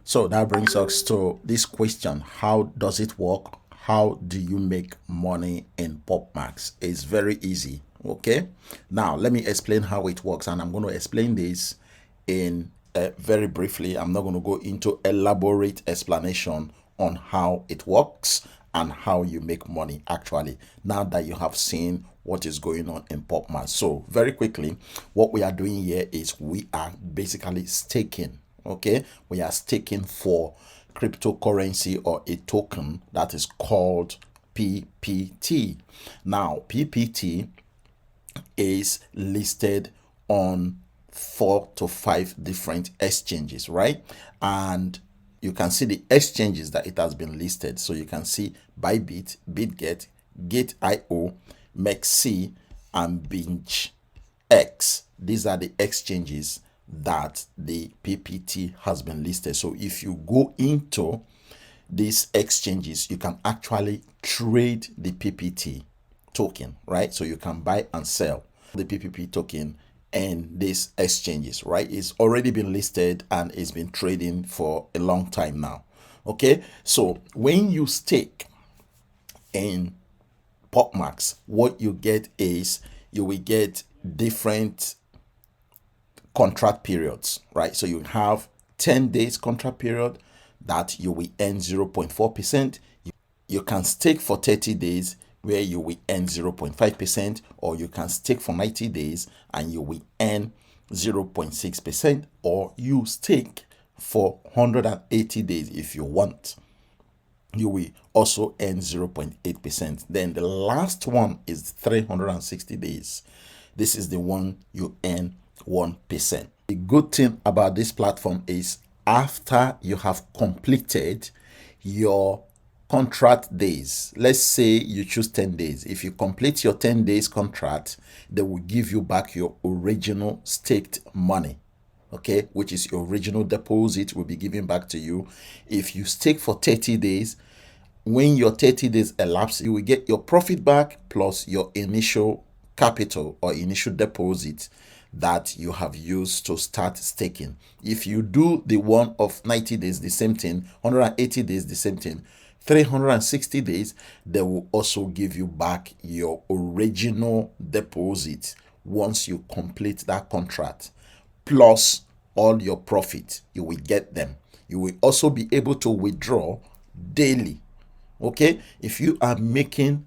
So that brings us to this question: how does it work? How do you make money in PopMax? It's very easy. Okay, now let me explain how it works, and I'm going to explain this in very briefly. I'm not going to go into elaborate explanation on how it works and how you make money actually, now that you have seen what is going on in PopMax. So very quickly, what we are doing here is we are basically staking. Okay, we are staking for cryptocurrency or a token that is called PPT. Now PPT is listed on 4 to 5 different exchanges, right? And you can see the exchanges that it has been listed. So you can see Bybit, BitGet, Gate.io, MEXC, and BingeX. These are the exchanges that the PPT has been listed. So if you go into these exchanges, you can actually trade the PPT token, right? So you can buy and sell the PPT token in these exchanges, right? It's already been listed and it's been trading for a long time now. Okay, so when you stake in PopMax, what you get is you will get different contract periods, right? So you have 10 days contract period that you will earn 0.4%. You can stake for 30 days where you will earn 0.5%, or you can stake for 90 days and you will earn 0.6%, or you stake for 180 days if you want. You will also earn 0.8%. Then the last one is 360 days. This is the one you earn 1%. The good thing about this platform is after you have completed your contract days, let's say you choose 10 days. If you complete your 10 days contract, they will give you back your original staked money, okay, which is your original deposit will be given back to you. If you stake for 30 days, when your 30 days elapse, you will get your profit back plus your initial capital or initial deposit that you have used to start staking. If you do the one of 90 days, the same thing, 180 days, the same thing, 360 days, they will also give you back your original deposit once you complete that contract, plus all your profit. You will get them. You will also be able to withdraw daily. Okay, if you are making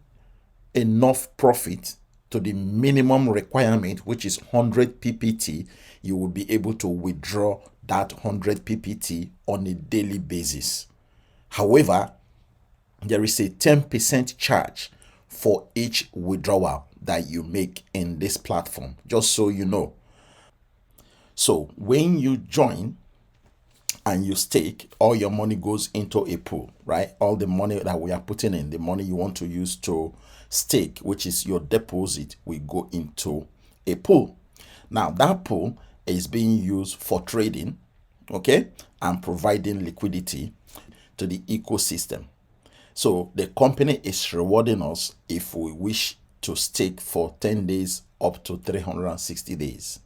enough profit to the minimum requirement, which is 100 PPT, you will be able to withdraw that 100 PPT on a daily basis. However, there is a 10% charge for each withdrawal that you make in this platform, just so you know. So when you join and you stake, all your money goes into a pool, right? All the money that we are putting in, the money you want to use to stake, which is your deposit, will go into a pool. Now that pool is being used for trading, okay, and providing liquidity to the ecosystem. So the company is rewarding us if we wish to stake for 10 days up to 360 days.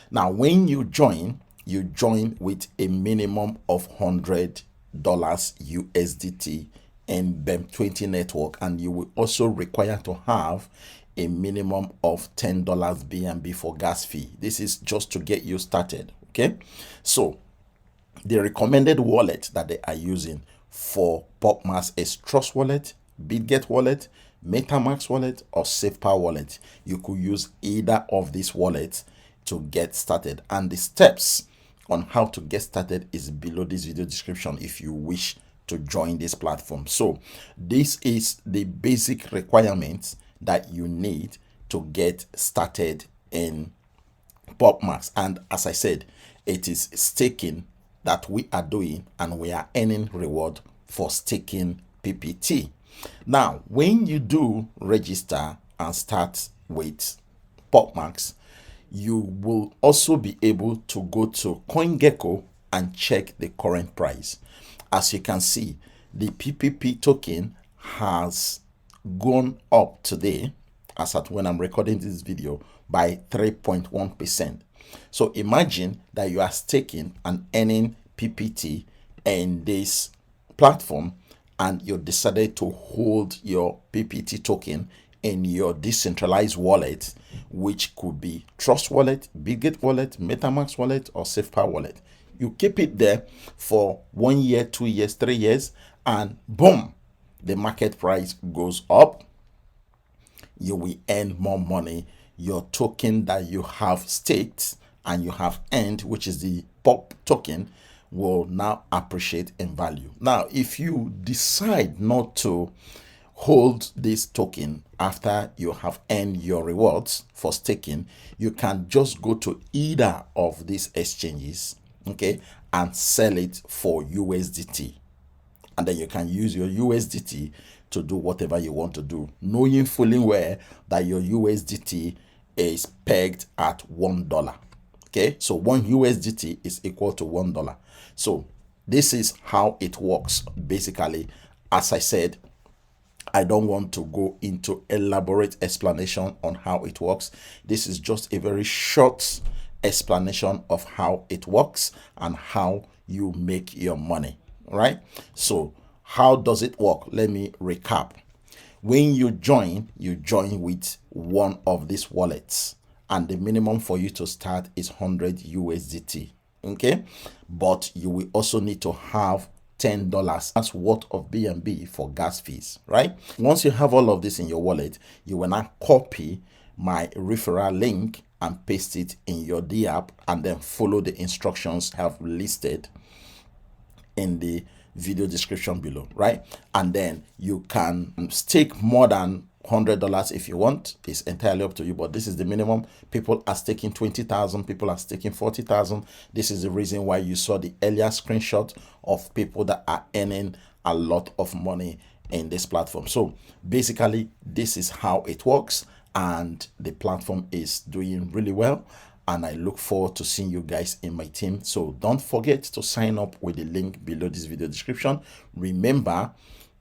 Now when you join with a minimum of $100 USDT in BEM20 network, and you will also require to have a minimum of $10 BNB for gas fee. This is just to get you started, okay? So the recommended wallet that they are using for PopMax is Trust Wallet, BitGet Wallet, MetaMask Wallet, or SafePower Wallet. You could use either of these wallets to get started, and the steps on how to get started is below this video description if you wish to join this platform. So this is the basic requirements that you need to get started in PopMax. And as I said, it is staking that we are doing, and we are earning reward for staking PPT. Now when you do register and start with PopMax, you will also be able to go to CoinGecko and check the current price. As you can see, the PPP token has gone up today, as at when I'm recording this video, by 3.1%. So imagine that you are staking and earning PPT in this platform and you decided to hold your PPT token in your decentralized wallet, which could be Trust Wallet, Bitget Wallet, MetaMask Wallet, or SafePower Wallet. You keep it there for 1 year, 2 years, 3 years, and boom, the market price goes up. You will earn more money. Your token that you have staked and you have earned, which is the POP token, will now appreciate in value. Now, if you decide not to hold this token after you have earned your rewards for staking, you can just go to either of these exchanges, okay, and sell it for USDT. And then you can use your USDT to do whatever you want to do, knowing fully well that your USDT is pegged at $1. Okay, so 1 USDT is equal to $1. So this is how it works. Basically, as I said, I don't want to go into elaborate explanation on how it works. This is just a very short explanation of how it works and how you make your money, right? So how does it work? Let me recap. When you join with one of these wallets, and the minimum for you to start is 100 USDT. Okay, but you will also need to have $10 worth of BNB for gas fees, right? Once you have all of this in your wallet, you will now copy my referral link and paste it in your D app, and then follow the instructions I have listed in the video description below, right? And then you can stake more than $100 if you want. It's entirely up to you, but this is the minimum. People are staking 20,000, people are staking 40,000. This is the reason why you saw the earlier screenshot of people that are earning a lot of money in this platform. So basically, this is how it works, and the platform is doing really well, and I look forward to seeing you guys in my team. So don't forget to sign up with the link below this video description. Remember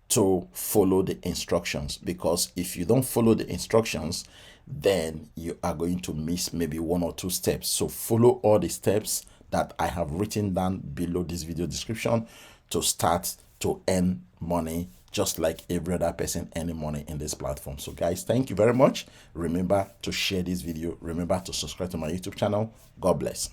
to follow the instructions, because if you don't follow the instructions, then you are going to miss maybe 1 or 2 steps. So follow all the steps that I have written down below this video description to start to earn money, just like every other person earning money in this platform. So guys, thank you very much. Remember to share this video. Remember to subscribe to my YouTube channel. God bless.